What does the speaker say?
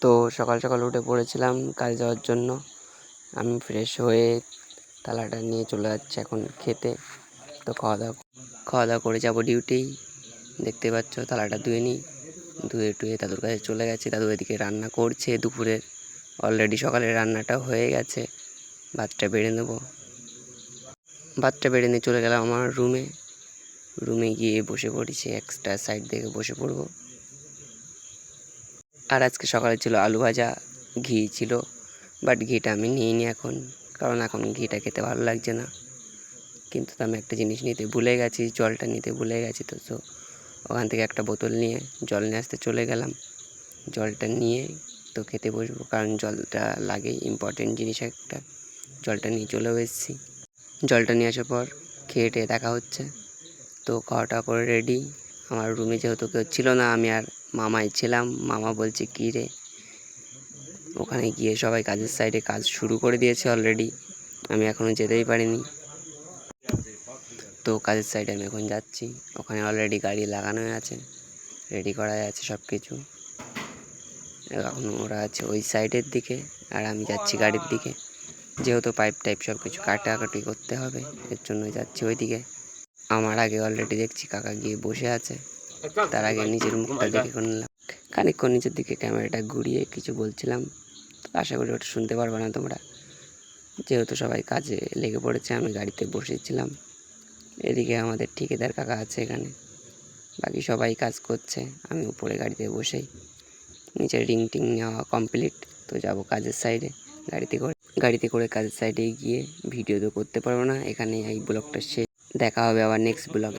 তো সকাল সকাল উঠে পড়েছিলাম কাজে যাওয়ার জন্য। আমি ফ্রেশ হয়ে থালাটা নিয়ে চলে যাচ্ছি এখন খেতে। তো খাওয়া দাওয়া করে যাবো ডিউটি। দেখতে পাচ্ছ থালাটা ধুয়ে টুয়ে দাদুর কাছে চলে গেছে। দাদু এদিকে রান্না করছে দুপুরের। অলরেডি সকালের রান্নাটা হয়ে গেছে। ভাতটা বেড়ে নেবো। ভাতটা বেড়ে নিয়ে চলে গেলাম আমার রুমে গিয়ে বসে পড়েছি। এক্সট্রা সাইড দেখে বসে পড়বো। আর আজকে সকালে ছিল আলু ভাজা, ঘি ছিল, বাট ঘিটা আমি নিইনি এখন, কারণ এখন ঘিটা খেতে ভালো লাগছে না। কিন্তু আমি একটা জিনিস নিতে ভুলে গেছি, জলটা নিতে ভুলে গেছি। তো ওখান থেকে একটা বোতল নিয়ে জল নিয়ে আসতে চলে গেলাম। জলটা নিয়ে তো খেতে বসবো, কারণ জলটা লাগে, ইম্পর্টেন্ট জিনিস একটা। জলটা নিয়ে চলেও এসেছি। জলটা নিয়ে আসার পর খেয়ে টেয়ে দেখা হচ্ছে। তো খাওয়াটা করে রেডি। আমার রুমে যেহেতু কেউ ছিল না, আমি আর মামাই ছিলাম। মামা বলছে কী রে, ওখানে গিয়ে সবাই কাজের সাইডে কাজ শুরু করে দিয়েছে অলরেডি, আমি এখনও যেতেই পারিনি। তো কাজের সাইডে আমি এখন যাচ্ছি। ওখানে অলরেডি গাড়ি লাগানো আছে, রেডি করা আছে সব কিছু। এখন ওরা আছে ওই সাইডের দিকে, আর আমি যাচ্ছি গাড়ির দিকে। যেহেতু পাইপ টাইপ সব কিছু কাটাকাটি করতে হবে, এর জন্য যাচ্ছি ওই দিকে। আমার আগে অলরেডি দেখছি কাকা গিয়ে বসে আছে। তার আগে নিজের মুখটা দেখে নিলাম। খানিকক্ষণ নিচের দিকে ক্যামেরাটা ঘুরিয়ে কিছু বলছিলাম। আশা করি ওটা শুনতে পারবে না তোমরা, যেহেতু সবাই কাজে লেগে পড়েছে। আমি গাড়িতে বসেছিলাম। এদিকে আমাদের ঠিকাদার কাকা আছে এখানে, বাকি সবাই কাজ করছে। আমি উপরে গাড়িতে বসেই, নিচে রিং টিং নেওয়া কমপ্লিট। তো যাব কাজের সাইডে গাড়িতে করে কাজের সাইডে গিয়ে ভিডিও তো করতে পারবো না। এখানে এই ব্লগটা শেষ। দেখা হবে আবার নেক্সট ব্লগ।